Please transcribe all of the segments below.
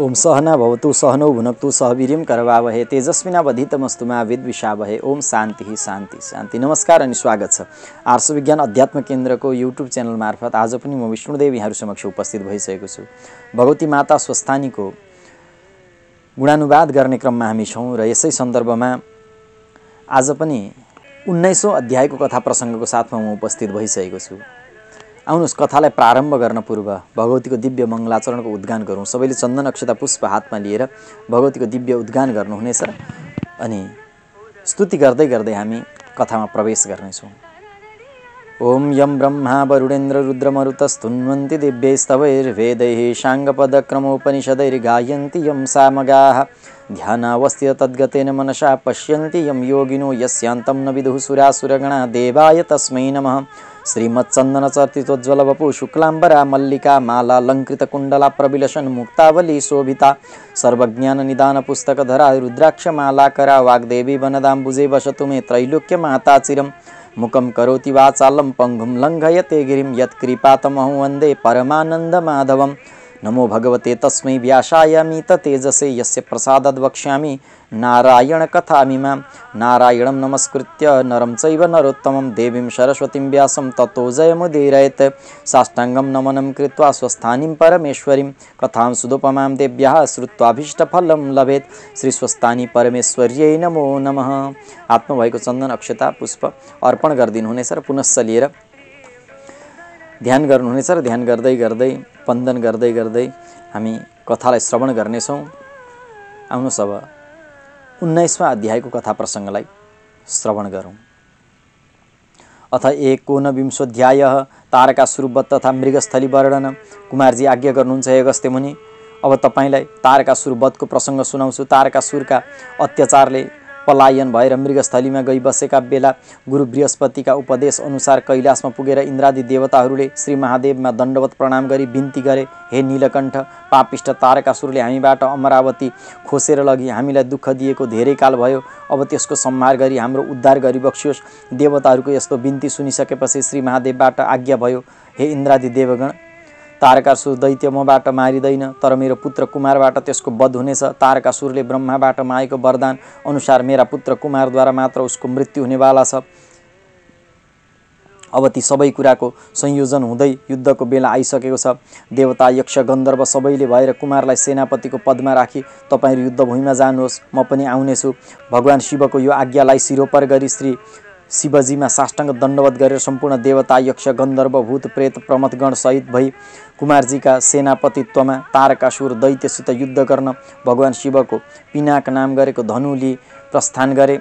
ओम सहना भवतु सहनौ भुनक्तु सह वीर्यं करवावहे तेजस्विनावधीतमस्तु मा विद्विषावहे। ओम शान्ति शान्ति शान्ति। नमस्कार अनि स्वागत छ आर्ष विज्ञान अध्यात्म केन्द्रको युट्युब च्यानल मार्फत आज पनि म विष्णुदेव यहाँहरु समक्ष उपस्थित भइसकेको छु। भगवती माता स्वस्थानीको गुणानुवाद गर्ने क्रममा हामी छौं र यसै सन्दर्भमा आज पनि 19औं अध्यायको कथा प्रसङ्गको साथमा म उपस्थित भइसकेको छु। आउनुस् कथालाई प्रारम्भ गर्न पूर्व भगवतीको दिव्य मङ्गलाचरणको उद्गान गरौँ। सबैले चन्दन अक्षता पुष्प हातमा लिएर भगवतीको दिव्य उद्गान गर्नुहुनेछ अनि स्तुति गर्दै गर्दै हामी कथामा प्रवेश गर्नेछौँ। ओम यम ब्रह्मा वरुणेन्द्र रुद्रमरुतस्तुन्वन्ति दिव्यैस्तवैर्वेदैः साङ्गपदक्रमोपनिषदैर्गायन्ति यं सामगाः ध्यानावस्थित तद्गतेन मनसा पश्यन्ति यं योगिनो यस्यान्तं न विदुः सुरासुरगणा। देवाय तस्मै नमः। श्रीमत्चन्दनचर्चितोज्ज्वलवपु शुक्लाम्बरा मल्लिका मालालङ्कृतकुण्डला प्रविलसन् मुक्तावली शोभिता सर्वज्ञाननिदानपुस्तकधरा रुद्राक्षमालाकरा वाग्देवी वनदाम्बुजे वसतु मे त्रैलोक्यमाता चिरं। मुखं करोति वाचालं पङ्गुं लङ्घयते गिरिं यत्कृपातमहं वन्दे परमानन्दमाधवम्। नमो भगवते तस्मै व्यासाय तेजसे यस्य प्रसादाद् वक्ष्यामि नारायण कथामिमां। नारायणं नमस्कृत्य नरं चैव नरोत्तमं देवीं सरस्वतीं व्यासं ततो जयमुदीरयेत्। साष्टाङ्गं नमनं कृत्वा स्वस्थानीं परमेश्वरीं कथां सुदुपमां देव्याः श्रुत्वाभीष्टफलं लभेत्। श्री स्वस्थानी परमेश्वर्यै नमो नमः। हातमा भएको चन्दन अक्षता पुष्प अर्पण गरिदिनुहुनेछ र पुनश्च लिएर ध्यान गर्नुहुनेछ र ध्यान गर्दै गर्दै वन्दन गर्दै गर्दै हामी कथालाई श्रवण गर्नेछौँ। आउनुहोस् अब 19वाँ अध्यायको कथा प्रसङ्गलाई श्रवण गरौँ। अथ एकोनविंशोऽध्यायः तारकासुरवध तथा मृगस्थली वर्णन। कुमारजी आज्ञा गर्नुहुन्छ हे अगस्त्य मुनि, अब तपाईलाई तारकासुरवधको प्रसङ्ग सुनाउँछु। तारकासुरका अत्याचारले पलायन भएर मृगस्थलीमा गई बसेका बेला गुरु बृहस्पतिका उपदेश अनुसार कैलाशमा पुगेर इन्द्रादि देवताहरूले श्री महादेवमा दण्डवत प्रणाम गरी बिन्ती गरे, हे नीलकण्ठ, पापिष्ट तारकासुरले हामीबाट अमरावती खोसेर लगी हामीलाई दुःख दिएको धेरै काल भयो। अब त्यसको संहार गरी हाम्रो उद्धार गरिबक्सियोस्। देवताहरूको यस्तो बिन्ती सुनिसकेपछि श्री महादेवबाट आज्ञा भयो, हे इन्द्रादि देवगण, तारकासुर दैत्य मबाट मारिँदैन, तर मेरो पुत्र कुमारबाट त्यसको वध हुनेछ। तारकासुरले ब्रह्माबाट मागेको वरदान अनुसार मेरा पुत्र कुमारद्वारा मात्र उसको मृत्यु हुनेवाला छ। अब ती सबै कुराको संयोजन हुँदै युद्धको बेला आइसकेको छ। देवता यक्ष गन्धर्व सबैले भएर कुमारलाई सेनापतिको पदमा राखी तपाईहरू युद्धभूमिमा जानुहोस्, म पनि आउनेछु। भगवान शिवको यो आज्ञालाई सिरोपर गरी श्री शिवजीमा साष्टाङ्ग दण्डवत गरेर सम्पूर्ण देवता यक्ष गन्धर्व भूत प्रेत प्रमथगण सहित भई कुमारजीका सेनापतित्वमा तारकासुर दैत्यसित युद्ध गर्न भगवान शिवको पिनाक नाम गरेको धनु लिई प्रस्थान गरे।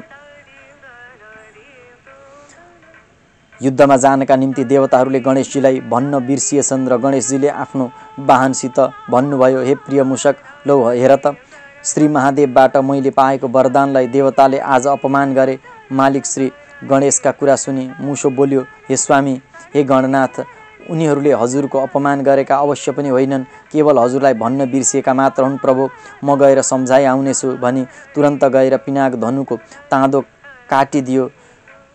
युद्धमा जानका निम्ति देवताहरूले गणेशजीलाई भन्न बिर्सिएछन् र गणेशजीले आफ्नो वाहनसित भन्नुभयो, हे प्रिय मूषक, लौ हेर त, श्री महादेवबाट मैले पाएको वरदानलाई देवताले आज अपमान गरे। मालिक श्री गणेशका कुरा सुनि मुसो बोल्यो, हे स्वामी, हे गणनाथ, उनीहरूले हजुरको अपमान गरेका अवश्य पनि होइनन्, केवल हजुरलाई भन्न बिर्सिएका मात्र हुन् प्रभु। म गएर सम्झाइ आउनेछु भनी तुरन्त गएर पिनाक धनुको ताँदो काटिदियो।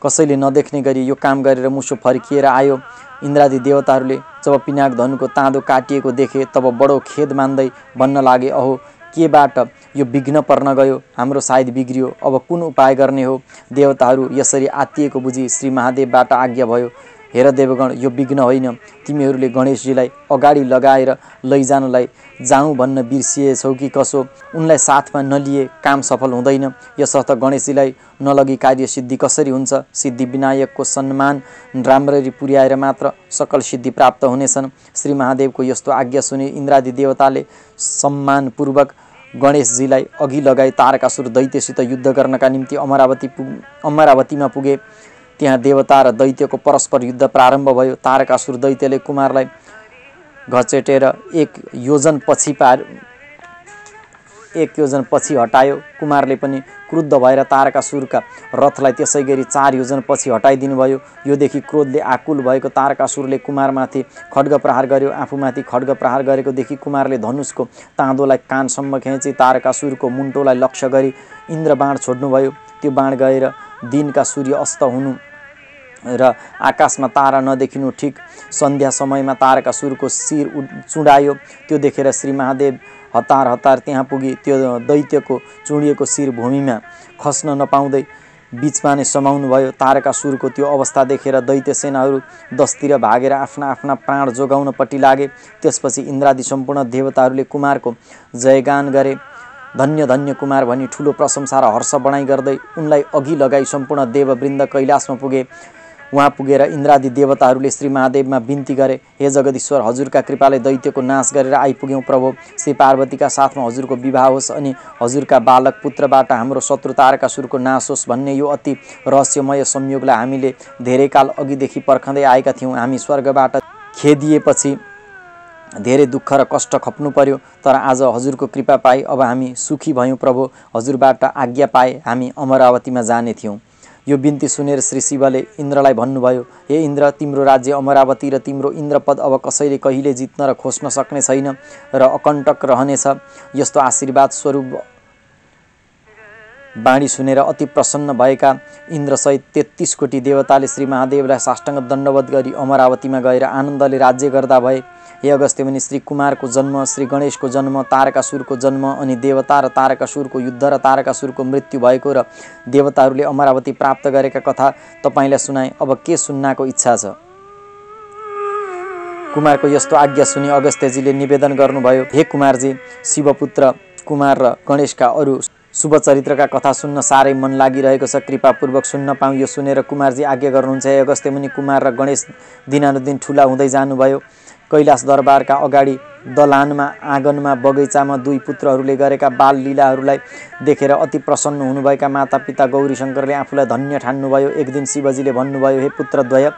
कसैले नदेख्ने गरी यो काम गरेर मुसो फर्किएर आयो। इन्द्रादि देवताहरूले जब पिनाक धनुको ताँदो काटिएको देखे तब बडो खेद मान्दै भन्न लागे, अहो, केबाट यो विघ्न पर्न गयो, हाम्रो सायद बिग्रियो, अब कुन उपाय गर्ने हो। देवताहरू यसरी आत्तिएको बुझी श्री महादेवबाट आज्ञा भयो, हेर देवगण, यो विघ्न होइन, तिमीहरूले गणेशजीलाई अगाडि लगाएर लैजानलाई जाउँ भन्न बिर्सिएछौ कि कसो। उनलाई साथमा नलिए काम सफल हुँदैन। यसर्थ गणेशजीलाई नलगी कार्य सिद्धि कसरी हुन्छ। सिद्धि विनायकको सम्मान राम्ररी पुर्याएर मात्र सकल सिद्धि प्राप्त हुनेछन्। श्री महादेवको यस्तो आज्ञा सुनि इन्द्रादि देवताले सम्मानपूर्वक गणेशजीलाई अघि लगाई तारकासुर दैत्यसित युद्ध गर्नका निम्ति अमरावतीमा पुगे। त्यहाँ देवता र दैत्यको परस्पर युद्ध प्रारम्भ भयो। तारकासुर दैत्यले कुमारलाई घचेटेर एक योजन पछि हटायो। कुमारले पनि क्रुद्ध भएर तारकासुरका रथलाई त्यसै गरी 4 योजन पछि हटाइदिनु भयो। यो देखि क्रोधले आकुल भएको तारकासुरले कुमारमाथि खड्ग प्रहार गर्यो। आफूमाथि खड्ग प्रहार गरेको देखि कुमारले धनुषको ताँदोलाई कानसम्म खेची तारकासुरको मुन्टोलाई लक्ष्य गरी इन्द्र बाण छोड्नुभयो। त्यो बाण गएर दिनका सूर्य अस्त हुनु र आकाशमा तारा नदेखिनु ठिक सन्ध्या समयमा तारकासुरको शिर चुडायो। त्यो देखेर श्री महादेव हतार हतार त्यहाँ पुगी त्यो दैत्यको चुडिएको शिर भूमिमा खस्न नपाउँदै बीचमा नै समाउनु भयो। तारकासुरको त्यो अवस्था देखेर दैत्य सेनाहरू 10तिर भागेर आफ्ना आफ्ना प्राण जोगाउनपट्टि लागे। त्यसपछि इन्द्रादि सम्पूर्ण देवताहरूले कुमारको जयगान गरे। धन्य धन्य कुमार भनी ठुलो प्रशंसा र हर्ष बढाइ गर्दै उनलाई अघि लगाई सम्पूर्ण देववृन्द कैलाशमा पुगे। वहाँ पुगेर इन्द्रादि देवताहरूले श्री महादेवमा बिन्ती गरे, हे जगदीश्वर, हजुरका कृपाले दैत्यको नाश गरेर आइपुग्यौँ प्रभु। श्री पार्वतीका साथमा हजुरको विवाह होस् अनि हजुरका बालक पुत्रबाट हाम्रो शत्रु तारकासुरको नाश होस् भन्ने यो अति रहस्यमय संयोगलाई हामीले धेरै काल अघिदेखि पर्खँदै आएका थियौँ। हामी स्वर्गबाट खेदिएपछि धेरै दुःख र कष्ट खप्नु पर्यो, तर आज हजुरको कृपा पाई अब हामी सुखी भयौँ प्रभु। हजुरबाट आज्ञा पाए हामी अमरावतीमा जाने थियौँ। यो बिन्ती सुनेर श्री शिवले इन्द्रलाई भन्नुभयो, हे इन्द्र, तिम्रो राज्य अमरावती र तिम्रो इन्द्रपद अब कसैले कहिले जित्न र खोज्न सक्ने छैन र अकण्टक रहनेछ। यस्तो आशीर्वाद स्वरूप बाणी सुनेर अति प्रसन्न भएका इन्द्रसहित 33 कोटी देवताले श्री महादेवलाई साष्टाङ्ग दण्डवत गरी अमरावतीमा गएर आनन्दले राज्य गर्दा भए। हे अगस्त्य मुनि, श्री कुमारको जन्म, श्री गणेशको जन्म, तारकासुरको जन्म अनि देवता र तारकासुरको युद्ध र तारकासुरको मृत्यु भएको र देवताहरूले अमरावती प्राप्त गरेका कथा तपाईँलाई सुनाए। अब के सुन्नको इच्छा छ? कुमारको यस्तो आज्ञा सुनि अगस्त्यजीले निवेदन गर्नुभयो, हे कुमारजी, शिवपुत्र कुमार र गणेशका अरू शुभ चरित्रका कथा सुन्न साह्रै मन लागिरहेको छ, कृपापूर्वक सुन्न पाऊँ। यो सुनेर कुमारजी आज्ञा गर्नुहुन्छ। हे अगस्त्य मुनि, कुमार र गणेश दिनानुदिन ठुला हुँदै जानुभयो। कैलाश दरबारका अगाडि दलानमा, आँगनमा, बगैँचामा दुई पुत्रहरूले गरेका बाल लीलाहरूलाई देखेर अति प्रसन्न हुनुभएका मातापिता गौरीशङ्करले आफूलाई धन्य ठान्नुभयो। एक दिन शिवजीले भन्नुभयो, हे पुत्रद्वय,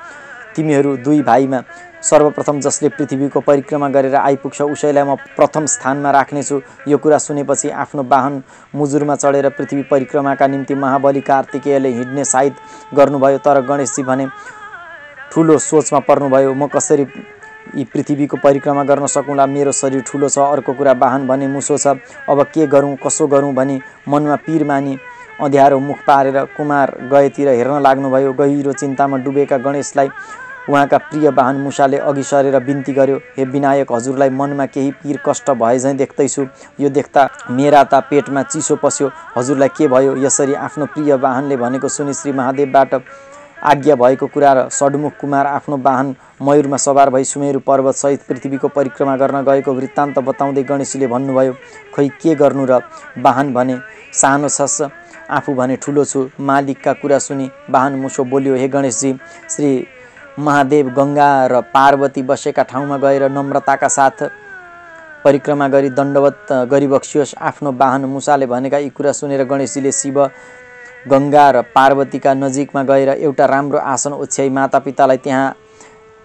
तिमीहरू दुई भाइमा सर्वप्रथम जसले पृथ्वीको परिक्रमा गरेर आइपुग्छ उसैलाई म प्रथम स्थानमा राख्नेछु। यो कुरा सुनेपछि आफ्नो वाहन मुजुरमा चढेर पृथ्वी परिक्रमाका निम्ति महाबली कार्तिकेयले हिँड्ने साइत गर्नुभयो। तर गणेशजी भने ठुलो सोचमा पर्नुभयो, म कसरी यी पृथ्वीको परिक्रमा गर्न सकुँला? मेरो शरीर ठुलो छ, अर्को कुरा वाहन भने मुसो छ। अब के गरौँ, कसो गरौँ भनी मनमा पीर मानी अँध्यारो मुख पारेर कुमार गएतिर हेर्न लाग्नुभयो। गहिरो चिन्तामा डुबेका गणेशलाई उहाँका प्रिय वाहन मुसाले अघि सरेर बिन्ती गर्यो, हे विनायक, हजुरलाई मनमा केही पीर कष्ट भए झैँ देख्दैछु। यो देख्दा मेरा त पेटमा चिसो पस्यो। हजुरलाई के भयो? यसरी आफ्नो प्रिय वाहनले भनेको सुनि श्री महादेवबाट आज्ञा भएको कुरा र षड्मुख कुमार आफ्नो वाहन मयूरमा सवार भई सुमेरु पर्वत सहित पृथ्वीको परिक्रमा गर्न गएको वृत्तान्त बताउँदै गणेशजीले भन्नुभयो, खै के गर्नु र? वाहन भने सानो छस्, आफू भने ठुलो छु। मालिकका कुरा सुनि वाहन मुसो बोल्यो, हे गणेशजी, श्री महादेव गङ्गा र पार्वती बसेका ठाउँमा गएर नम्रताका साथ परिक्रमा गरी दण्डवत गरिबक्सियोस्। आफ्नो वाहन मुसाले भनेका यी कुरा सुनेर गणेशजीले शिव गङ्गा र पार्वतीका नजिकमा गएर एउटा राम्रो आसन ओछ्याई मातापितालाई त्यहाँ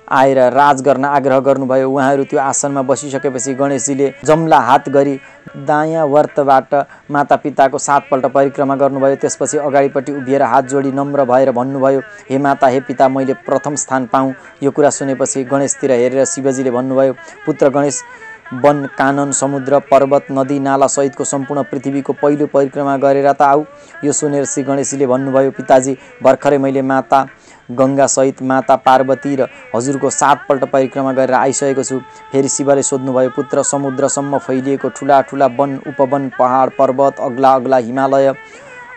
आएर राज गर्न आग्रह गर्नुभयो। उहाँहरू त्यो आसनमा बसिसकेपछि गणेशजीले जम्ला हात गरी दायाँ वर्तबाट मातापिताको 7 पल्ट परिक्रमा गर्नुभयो। त्यसपछि अगाडिपट्टि उभिएर हात जोडी नम्र भएर भन्नुभयो, हे माता, हे पिता, मैले प्रथम स्थान पाऊँ। यो कुरा सुनेपछि गणेशतिर हेरेर शिवजीले भन्नुभयो, पुत्र गणेश, वन, कानन, समुद्र, पर्वत, नदी, नाला सहितको सम्पूर्ण पृथ्वीको पहिलो परिक्रमा गरेर त आऊ। यो सुनेर श्री गणेशजीले भन्नुभयो, पिताजी, भर्खरै मैले माता गङ्गा सहित माता पार्वती र हजुरको 7 पल्ट परिक्रमा गरेर आइसकेको छु। फेरि शिवले सोध्नुभयो, पुत्र, समुद्रसम्म फैलिएको ठुला ठुला वन, उपवन, पहाड, पर्वत, अग्ला अग्ला हिमालय,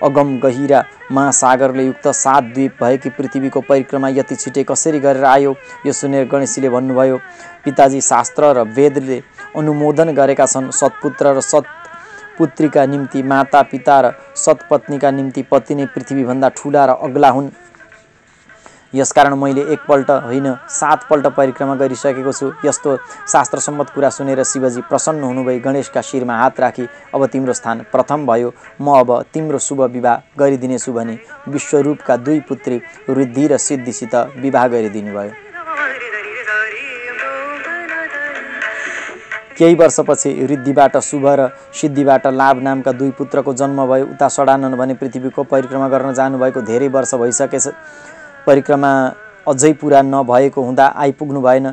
अगम गहिरा महासागरले युक्त 7 द्वीप भएकी पृथ्वीको परिक्रमा यति छिटै कसरी गरेर आयो? यो सुनेर गणेशजीले भन्नुभयो, पिताजी, शास्त्र र वेदले अनुमोदन गरेका छन्, सत्पुत्र र सत्पुत्रीका निम्ति माता पिता र सत्पत्नीका निम्ति पति नै पृथ्वीभन्दा ठुला र अग्ला हुन्। यसकारण मैले 1 पल्ट होइन 7 पल्ट परिक्रमा गरिसकेको छु। यस्तो शास्त्रसम्मत कुरा सुनेर शिवजी प्रसन्न हुनुभई गणेशका शिरमा हात राखी, अब तिम्रो स्थान प्रथम भयो, म अब तिम्रो शुभ विवाह गरिदिनेछु भनी विश्वरूपका 2 पुत्री ऋद्धि र सिद्धिसित विवाह गरिदिनु भयो। केही वर्षपछि ऋद्धिबाट शुभ र सिद्धिबाट लाभ नामका 2 पुत्रको जन्म भयो। उता षडानन भने पृथ्वीको परिक्रमा गर्न जानुभएको धेरै वर्ष भइसकेछ। परिक्रमा अझै पुरा नभएको हुँदा आइपुग्नु भएन।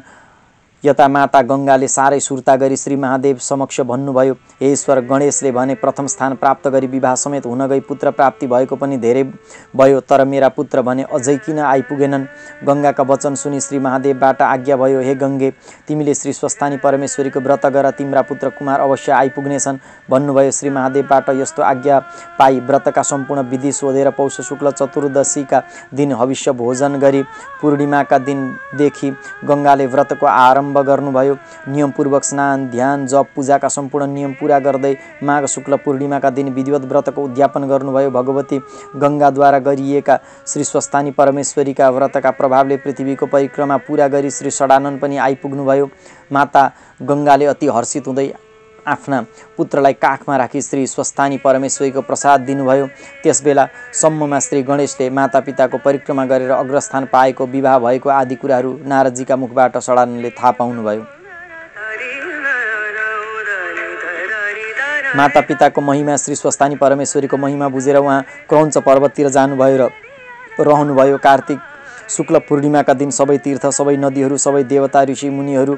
यता माता गङ्गाले साह्रै सुर्ता गरी श्री महादेव समक्ष भन्नुभयो, हे ईश्वर, गणेशले भने प्रथम स्थान प्राप्त गरी विवाह समेत हुन गई पुत्र प्राप्ति भएको पनि धेरै भयो, तर मेरा पुत्र भने अझै किन आइपुगेनन्? गङ्गाका वचन सुनि श्री महादेवबाट आज्ञा भयो, हे गङ्गे, तिमीले श्री स्वस्थानी परमेश्वरीको व्रत गर, तिम्रा पुत्र कुमार अवश्य आइपुग्नेछन् भन्नुभयो। श्री महादेवबाट यस्तो आज्ञा पाई व्रतका सम्पूर्ण विधि सोधेर पौष शुक्ल चतुर्दशीका दिन हविष्य भोजन गरी पूर्णिमाका दिनदेखि गङ्गाले व्रतको आरम्भ गर्नुभयो। नियमपूर्वक स्नान, ध्यान, जप, पूजाका सम्पूर्ण नियम पूरा गर्दै माघ शुक्ल पूर्णिमाका दिन विधिवत व्रतको उद्यापन गर्नुभयो। भगवती गङ्गाद्वारा गरिएका श्री स्वस्थानी परमेश्वरीका व्रतका प्रभावले पृथ्वीको परिक्रमा पूरा गरी श्री षडानन पनि आइपुग्नुभयो। माता गङ्गाले अति हर्षित हुँदै आफ्ना पुत्रलाई काखमा राखी श्री स्वस्थानी परमेश्वरीको प्रसाद दिनुभयो। त्यसबेला सम्ममा श्री गणेशले मातापिताको परिक्रमा गरेर अग्रस्थान पाएको, विवाह भएको आदि कुराहरू नारदजीका मुखबाट षडाननले थाहा पाउनुभयो। मातापिताको महिमा, श्री स्वस्थानी परमेश्वरीको महिमा बुझेर उहाँ क्रौञ्च पर्वततिर जानुभयो र रहनुभयो। कार्तिक शुक्ल पूर्णिमाका दिन सबै तीर्थ, सबै नदीहरू, सबै देवता, ऋषि मुनिहरू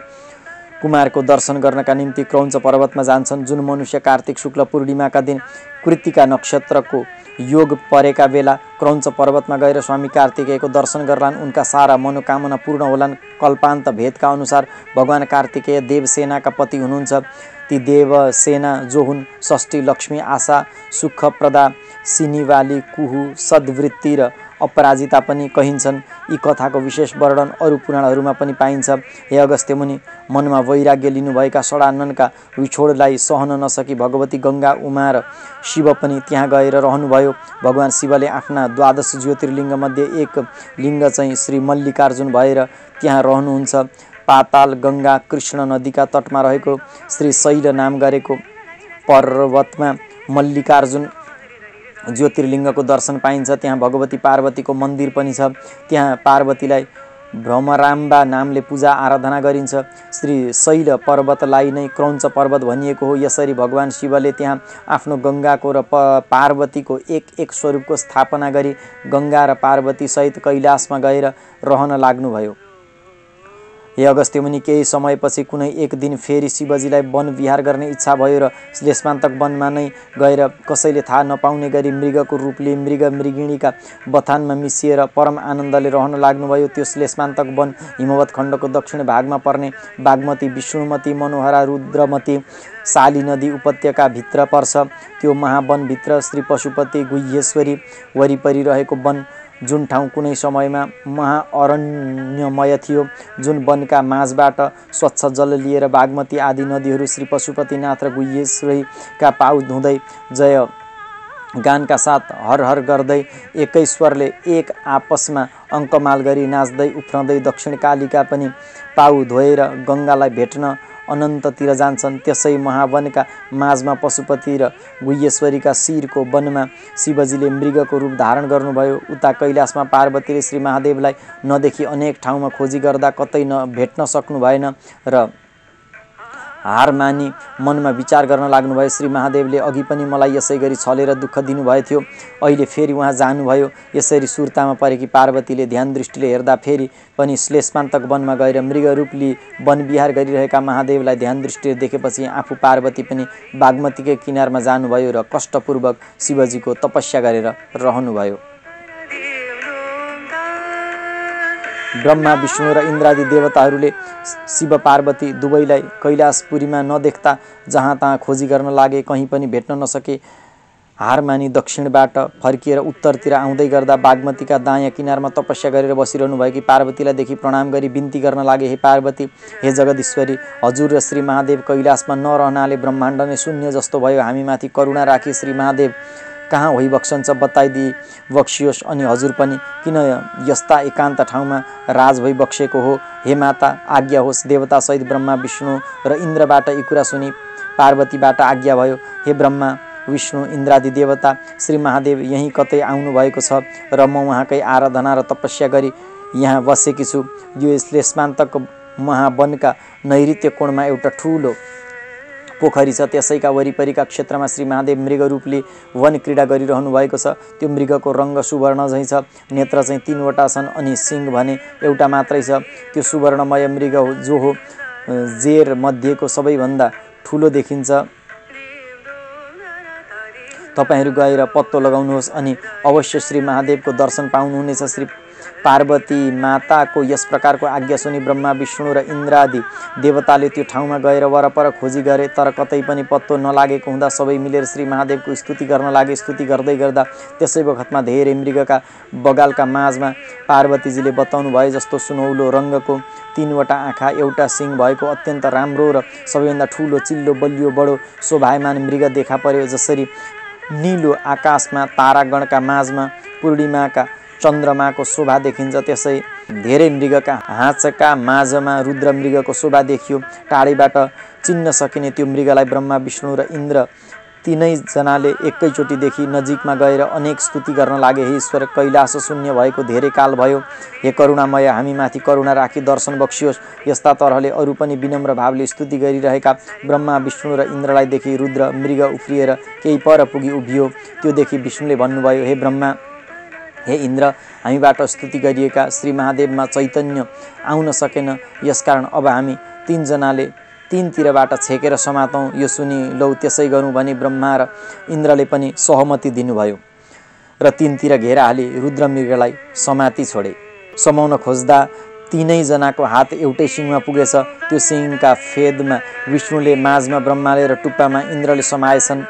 कुमारको दर्शन गर्नका निम्ति क्रौञ्च पर्वतमा जान्छन्। जुन मनुष्य कार्तिक शुक्ल पूर्णिमाका दिन कृत्तिका नक्षत्रको योग परेका बेला क्रौञ्च पर्वतमा गएर स्वामी कार्तिकेयको दर्शन गर्लान्, उनका सारा मनोकामना पूर्ण होलान्। कल्पान्त भेदका अनुसार भगवान कार्तिकेय देवसेनाका पति हुनुहुन्छ। ती देवसेना जो हुन् षष्ठी, लक्ष्मी, आशा, सुखप्रदा, सिनिवाली, कुहु, सद्वृत्ति र अपराजिता पनि कहिन्छन्। यी कथाको विशेष वर्णन अरू पुराणहरूमा पनि पाइन्छ। हे अगस्त्य मुनि, मनमा वैराग्य लिनुभएका षडाननका विछोडलाई सहन नसकी भगवती गङ्गा, उमा र शिव पनि त्यहाँ गएर रहनुभयो। भगवान शिवले आफ्ना 12 ज्योतिर्लिङ्गमध्ये एक लिङ्ग चाहिँ श्री मल्लिकार्जुन भएर त्यहाँ रहनुहुन्छ। पाताल गङ्गा कृष्ण नदीका तटमा रहेको श्री शैल नाम गरेको पर्वतमा मल्लिकार्जुन ज्योतिर्लिङ्गको दर्शन पाइन्छ। त्यहाँ भगवती पार्वतीको मन्दिर पनि छ। त्यहाँ पार्वतीलाई भ्रमराम्बा नामले पूजा आराधना गरिन्छ। श्री शैल पर्वतलाई नै क्रौञ्च पर्वत भनिएको हो। यसरी भगवान शिवले त्यहाँ आफ्नो गङ्गाको र पार्वतीको एक स्वरूपको स्थापना गरी गङ्गा र पार्वती सहित कैलाशमा गएर रहन लाग्नुभयो। हे अगस्त्य मुनि, केही समयपछि कुनै एक दिन फेरि शिवजीलाई वन विहार गर्ने इच्छा भयो र श्लेष्मान्तक वनमा नै गएर कसैले थाहा नपाउने गरी मृगको रूपले मृग मृगिणीका बथानमा मिसिएर परम आनन्दले रहन लाग्नुभयो। त्यो श्लेष्मान्तक वन हिमवत खण्डको दक्षिण भागमा पर्ने बागमती, विष्णुमती, मनोहरा, रुद्रमती, साली नदी उपत्यका भित्र पर्छ। त्यो महावनभित्र श्री पशुपति गुह्येश्वरी वरिपरि रहेको वन, जुन ठाउँ कुनै समयमा महाअरण्यमय थियो, जुन वनका माझबाट स्वच्छ जल लिएर बागमती आदि नदीहरू श्री पशुपतिनाथ र गुह्येश्वरीका पाउ धुँदै जय गानका साथ हर हर गर्दै एकै स्वरले एक आपसमा अङ्कमाल गरी नाच्दै उफ्रँदै दक्षिणकालीका पनि पाउ धोएर गङ्गालाई भेट्न अनन्ततिर जान्छन्। त्यसै महावनका माझमा पशुपति र गुह्येश्वरीका शिरको वनमा शिवजीले मृगको रूप धारण गर्नुभयो। उता कैलाशमा पार्वतीले श्री महादेवलाई नदेखि अनेक ठाउँमा खोजी गर्दा कतै भेट्न सक्नु भएन र हार मानी मनमा विचार गर्न लाग्नुभयो। श्री महादेवले अघि पनि मलाई यसै गरी छलेर दुःख दिनुभएको थियो, अहिले फेरि उहाँ जानुभयो। यसरी सुर्तामा परेकी पार्वतीले ध्यान दृष्टिले हेर्दा फेरि पनि श्लेष्मान्तक वनमा गएर मृगरूपली वन विहार गरिरहेका महादेवलाई ध्यान दृष्टिले देखेपछि आफू पार्वती पनि बागमतीकै किनारमा जानुभयो र कष्टपूर्वक शिवजीको तपस्या गरेर रहनुभयो। ब्रह्मा, विष्णु र इन्द्रादि देवताहरूले शिव पार्वती दुवैलाई कैलाशपुरीमा नदेख्दा जहाँ तहाँ खोजी गर्न लागे, कहीँ पनि भेट्न नसके। हार मानी दक्षिणबाट फर्किएर उत्तरतिर आउँदै गर्दा बागमतीका दायाँ किनारमा तपस्या गरेर बसिरहनु भएकी पार्वतीलाई देखि प्रणाम गरी बिन्ती गर्न लागे, हे पार्वती, हे जगदीश्वरी, हजुर र श्री महादेव कैलाशमा नरहनाले ब्रह्माण्ड नै शून्य जस्तो भयो। हामीमाथि करुणा राखी श्री महादेव कहाँ भइबक्सन्छ बताइदिए बक्सियोस्। अनि हजुर पनि किन यस्ता एकान्त ठाउँमा राज भइबक्सेको हो? हे माता, आज्ञा होस्। देवता सहित ब्रह्मा, विष्णु र इन्द्रबाट यी कुरा सुनि पार्वतीबाट आज्ञा भयो, हे ब्रह्मा, विष्णु, इन्द्रादि देवता, श्री महादेव यहीँ कतै आउनु भएको छ र म उहाँकै आराधना र तपस्या गरी यहाँ बसेकी छु। यो श्लेष्मान्तक महावनका नैऋत्य कोणमा एउटा ठुलो पोखरी छ। त्यसैका वरिपरिका क्षेत्रमा श्री महादेव मृग रूपले वन क्रीडा गरिरहनु भएको छ। त्यो मृगको रङ्ग सुवर्ण झैँ छ। नेत्र चाहिँ 3वटा छन् अनि सिंह भने एउटा मात्रै छ। त्यो सुवर्णमय मृग जो हो जेर मध्येको सबैभन्दा ठुलो देखिन्छ। तपाईहरू गएर पत्तो लगाउनुहोस् अनि अवश्य श्री महादेवको दर्शन पाउनुहुनेछ। श्री पार्वती माताको यस प्रकारको आज्ञा सुनि ब्रह्मा विष्णु र इन्द्रादि देवताले त्यो ठाउँमा गएर वरपर खोजी गरे, तर कतै पनि पत्तो नलागेको हुँदा सबै मिलेर श्री महादेवको स्तुति गर्न लागे। स्तुति गर्दै गर्दा त्यसै बखतमा धेरै मृगका बगालका माझमा पार्वतीजीले बताउनु भयो जस्तो सुनौलो रङ्गको 3वटा आँखा, एउटा सिङ भएको अत्यन्त राम्रो र सबैभन्दा ठुलो, चिल्लो, बलियो, बडो शोभायमान मृग देखा पर्यो। जसरी नीलो आकाशमा तारागणका माझमा पूर्णिमाका चन्द्रमाको शोभा देखिन्छ, त्यसै धेरै मृगका हाँचका माझमा रुद्र मृगको शोभा देखियो। टाढैबाट चिन्न सकिने त्यो मृगलाई ब्रह्मा विष्णु र इन्द्र तीनैजनाले एकैचोटिदेखि नजिकमा गएर अनेक स्तुति गर्न लागे। हे ईश्वर, कैलाश शून्य भएको धेरै काल भयो। हे करुणामय, हामीमाथि करुणा राखी दर्शन बक्सियोस्। यस्ता तरहले अरू पनि विनम्र भावले स्तुति गरिरहेका ब्रह्मा विष्णु र इन्द्रलाई देखि रुद्र मृग उफ्रिएर केही पर पुगी उभियो। त्यो देखि विष्णुले भन्नुभयो, हे ब्रह्मा, हे इन्द्र, हामीबाट स्तुति गरिएका श्री महादेवमा चैतन्य आउन सकेन, यसकारण अब हामी तीनजनाले तीनतिरबाट छेकेर समातौँ। यो सुनि लौ त्यसै गरौँ भनी ब्रह्मा र इन्द्रले पनि सहमति दिनुभयो र तीनतिर घेरा हाली रुद्र मृगलाई समाती छोडे। समाउन खोज्दा तीनैजनाको हात एउटै सिङमा पुगेछ। त्यो सिङका फेदमा विष्णुले, माझमा ब्रह्माले र टुप्पामा इन्द्रले समाएछन्,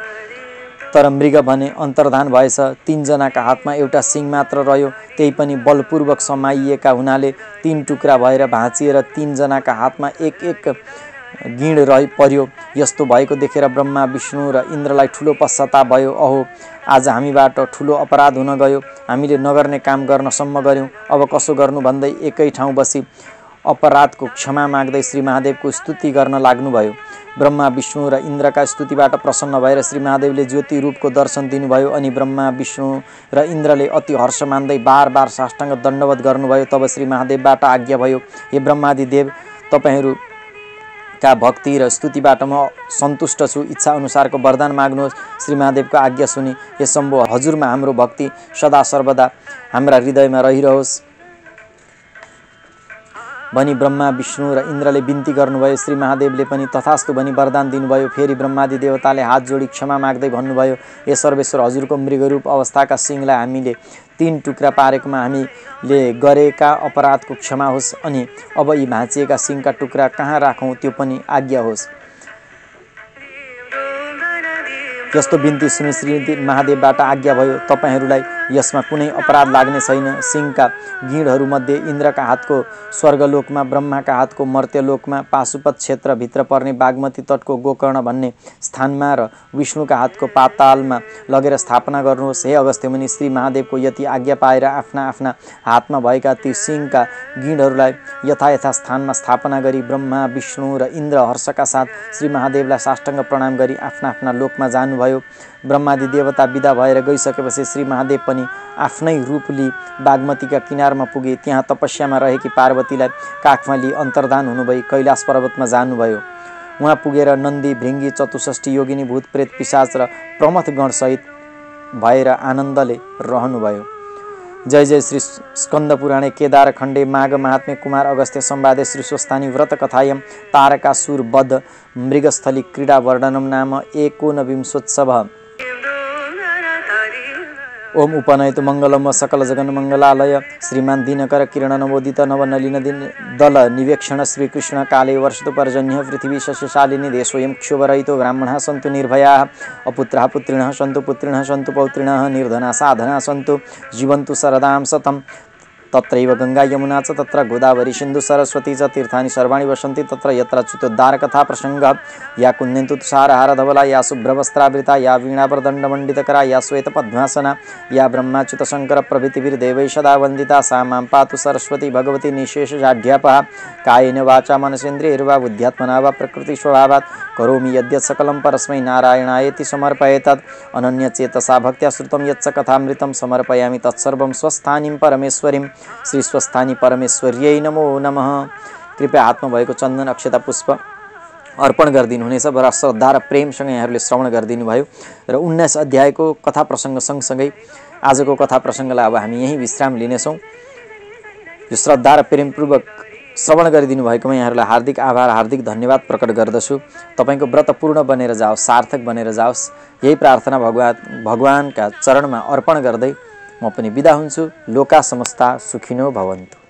तर मृग भने अन्तर्धान भएछ। तीनजनाका हातमा एउटा सिङ मात्र रह्यो, त्यही पनि बलपूर्वक समाइएका हुनाले 3 टुक्रा भएर भाँचिएर तीनजनाका हातमा एक एक गिँड रहि पर्यो। यस्तो भएको देखेर ब्रह्मा विष्णु र इन्द्रलाई ठुलो पश्चाताप भयो। अहो, आज हामीबाट ठुलो अपराध हुन गयो। हामीले नगर्ने काम गर्नसम्म गऱ्यौँ, अब कसो गर्नु भन्दै एकै ठाउँ बसी अपराधको क्षमा माग्दै श्री महादेवको स्तुति गर्न लाग्नुभयो। ब्रह्मा विष्णु र इन्द्रका स्तुतिबाट प्रसन्न भएर श्री महादेवले ज्योति रूपको दर्शन दिनुभयो। अनि ब्रह्मा विष्णु र इन्द्रले अति हर्ष मान्दै बार बार साष्टाङ्ग दण्डवत गर्नुभयो। तब श्री महादेवबाट आज्ञा भयो, हे ब्रह्मादि देव, तपाईँहरूका भक्ति र स्तुतिबाट म सन्तुष्ट छु। इच्छा अनुसारको वरदान माग्नुहोस्। श्री महादेवको आज्ञा सुनि, हे शम्भो, हजुरमा हाम्रो भक्ति सदा सर्वदा हाम्रा हृदयमा रहिरहोस् भनी ब्रह्मा विष्णु र इन्द्रले बिन्ती गर्नुभयो। श्री महादेवले पनि तथास्तु भनी वरदान दिनुभयो। फेरि ब्रह्मादि देवताले हात जोडी क्षमा माग्दै भन्नुभयो, हे सर्वेश्वर, हजुरको मृगरूप अवस्थाका सिङलाई हामीले 3 टुक्रा पारेकोमा हामीले गरेका अपराधको क्षमा होस्। अनि अब यी भाँचिएका सिङका टुक्रा कहाँ राखौँ त्यो पनि आज्ञा होस्। यस्तो बिन्ती सुनि श्री महादेवबाट आज्ञा भयो, तपाईँहरूलाई यसमा कुनै अपराध लाग्ने छैन। सिङका गिँडहरूमध्ये इन्द्रका हातको स्वर्गलोकमा, ब्रह्माका हातको मर्त्यलोकमा, पाशुपत क्षेत्रभित्र पर्ने बागमती तटको गोकर्ण भन्ने स्थानमा र विष्णुका हातको पातालमा लगेर स्थापना गर्नुहोस्। हे अगस्त्य मुनि, श्री महादेवको यति आज्ञा पाएर आफ्ना आफ्ना हातमा भएका ती सिङका गिँडहरूलाई यथायथा स्थानमा स्थापना गरी ब्रह्मा विष्णु र इन्द्र हर्षका साथ श्री महादेवलाई साष्टाङ्ग प्रणाम गरी आफ्ना आफ्ना लोकमा जानुभयो। ब्रह्मादि देवता विदा भएर गइसकेपछि श्री महादेव पनि आफ्नै रूप लिई बागमतीका किनारमा पुगे। त्यहाँ तपस्यामा रहेकी पार्वतीलाई काखमा लिई अन्तर्धान हुनुभई कैलाश पर्वतमा जानुभयो। उहाँ पुगेर नन्दी, भृङ्गी, चतुष्ठी योगिनी, भूत, प्रेत, पिशाच र प्रमथ गणसहित भएर आनन्दले रहनुभयो। जय जय श्री स्कन्द पुराणे केदार खण्डे माघ महात्म्य कुमार अगस्त्य संवादे श्री स्वस्थानी व्रत कथायम तारकासुर वध मृगस्थली क्रीडा वर्णनम नाम 19विंशोत्सवः। ओम उपनयतु मंगलम सकल जगन मंगलालय श्रीमान दिनकर किरण नवोदित नवनलिन दल निवेक्षण श्रीकृष्ण काले वर्षतु पर्जन्य पृथ्वी शस्यशालिनी देशोऽयं क्षोभरहितो ब्राह्मणाः सन्तु निर्भयाः अपुत्राः पुत्रिणः सन्तु पुत्रिणः सन्तु पौत्रिणः निर्धनाः साधनाः सन्तु जीवन्तु शरदां शतम्। तत्रैव गंगा यमुना च तत्र गोदावरी सिन्धु सरस्वती च तीर्थानि सर्वाणि वसन्ति तत्र यत्र च्युतोद्धार कथा प्रसंगः। या कुन्देन्तु तुषारहार धवला या शुभ्रवस्त्रावृता या वीणावरदण्डमण्डितकरा या श्वेतपद्मासना या ब्रह्माच्युत शंकर प्रभृतिभिर्देवैः सदा वन्दिता सा मां पातु सरस्वती भगवती निःशेषजाढ्यापः। कायेन वाचा मनसेन्द्रियैर्वा बुद्ध्यात्मना वा प्रकृतिस्वभावात् करोमि यद्यत् सकलं परस्मै नारायणायेति समर्पयेतत्। अनन्यचेतसा भक्त्या श्रुतं यच्च कथामृतं समर्पयामि तत्सर्वं स्वस्थानीं परमेश्वरीं श्री स्वस्थानी परमेश्वर्यै नमो नमः। कृपया हातमा भएको चन्दन अक्षता पुष्प अर्पण गरिदिनु हुनेछ। बडा श्रद्धा र प्रेमसँग यहाँहरूले श्रवण गरिदिनु भयो र 19 अध्यायको कथा प्रसङ्ग सँगसँगै आजको कथा प्रसङ्गलाई अब हामी यही विश्राम लिनेछौँ। यो श्रद्धा र प्रेमपूर्वक श्रवण गरिदिनु भएकोमा यहाँहरूलाई हार्दिक आभार, हार्दिक धन्यवाद प्रकट गर्दछु। तपाईँको व्रत पूर्ण बनेर जाओस्, सार्थक बनेर जाओस्, यही प्रार्थना भगवानका चरणमा अर्पण गर्दै म पनि बिदा हुन्छु। लोका समस्ता सुखिनो भवन्तु।